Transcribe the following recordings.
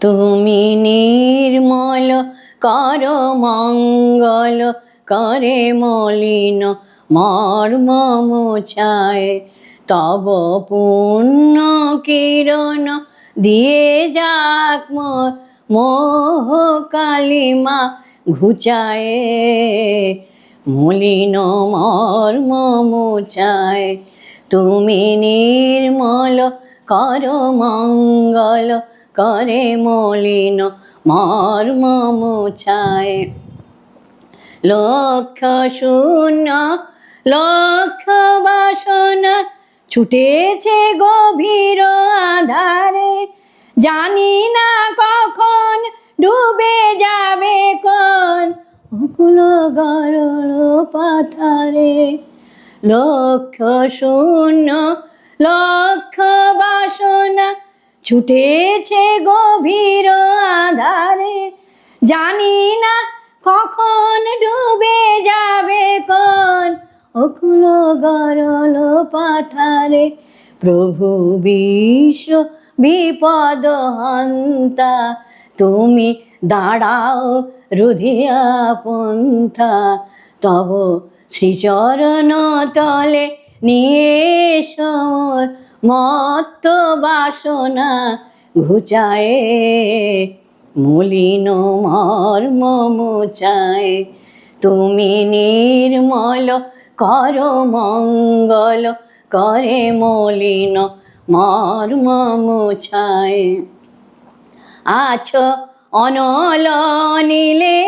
তুমি নির্মল কর মঙ্গল, করে মলিন মর্ম মোছায়। তব পুণ্য কিরণ দিয়ে যাক মোর মোহ কালিমা ঘুচায়, মলিন মর্ম মোছায়। তুমি নির্মল কর মঙ্গল, করে মলিন মর্ম মোছায়। লক্ষ শূন্য লক্ষ বাসনা ছুটেছে গভীর আধারে, জানি না কখন ডুবে যাবে কোন অকুল গরল পাথারে। লক্ষ শূন্য লক্ষ বাসনা ছুটেছে গভীর আধারে, জানি না কখন ডুবে যাবে কোন অকুল গরল পাথারে। প্রভু বিশ্ব বিপদ হন্তা, তুমি দাঁড়াও রুধিয়া পন্থা। তব শ্রীচরণ তলে নিয়ে মোর মত্ত বাসনা ঘুচায়, মলিন মর্ম মোছায়। তুমি নির্মল কর মঙ্গল, করে মলিন মর্ম মোছায়। আছো অনল নীলে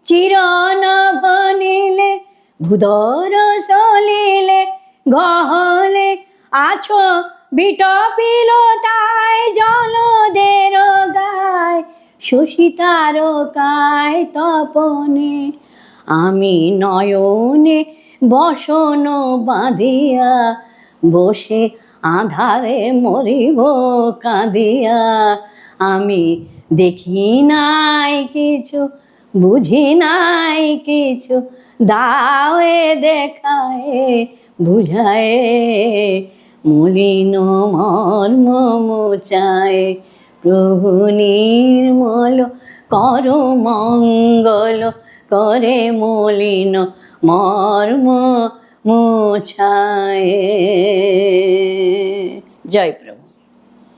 চিরনভ নীলে, ভূধর সলিলে গহলে আছো বিটপিলতায় জলদের গায়, শশী তারকায় তপনে। আমি নয়নে বসন বাঁধিয়া, বসে আধারে মরিব কাঁদিয়া। আমি দেখি নাই কিছু, বুঝি নাই কিছু, দাও এ দেখায় বুঝায়, মলিন মর্ম মোছায়। প্রভু নির্মল কর মঙ্গল, করে মলিন মর্ম মোছায়। জয় প্রভু।